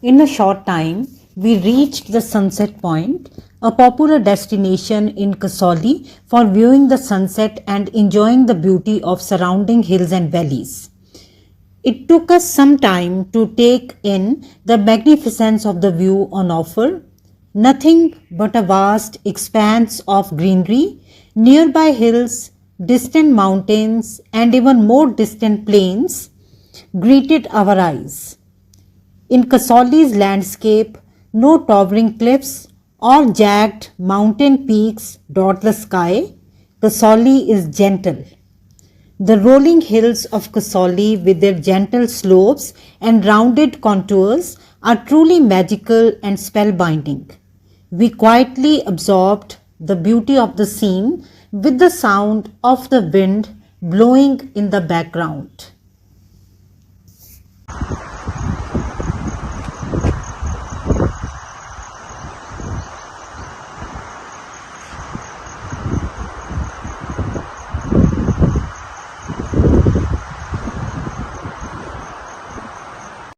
In a short time, we reached the sunset point, a popular destination in Kasauli for viewing the sunset and enjoying the beauty of surrounding hills and valleys. It took us some time to take in the magnificence of the view on offer. Nothing but a vast expanse of greenery, nearby hills, distant mountains, and even more distant plains greeted our eyes. In Kasauli's landscape, no towering cliffs or jagged mountain peaks dot the sky. Kasauli is gentle. The rolling hills of Kasauli, with their gentle slopes and rounded contours, are truly magical and spellbinding. We quietly absorbed the beauty of the scene with the sound of the wind blowing in the background.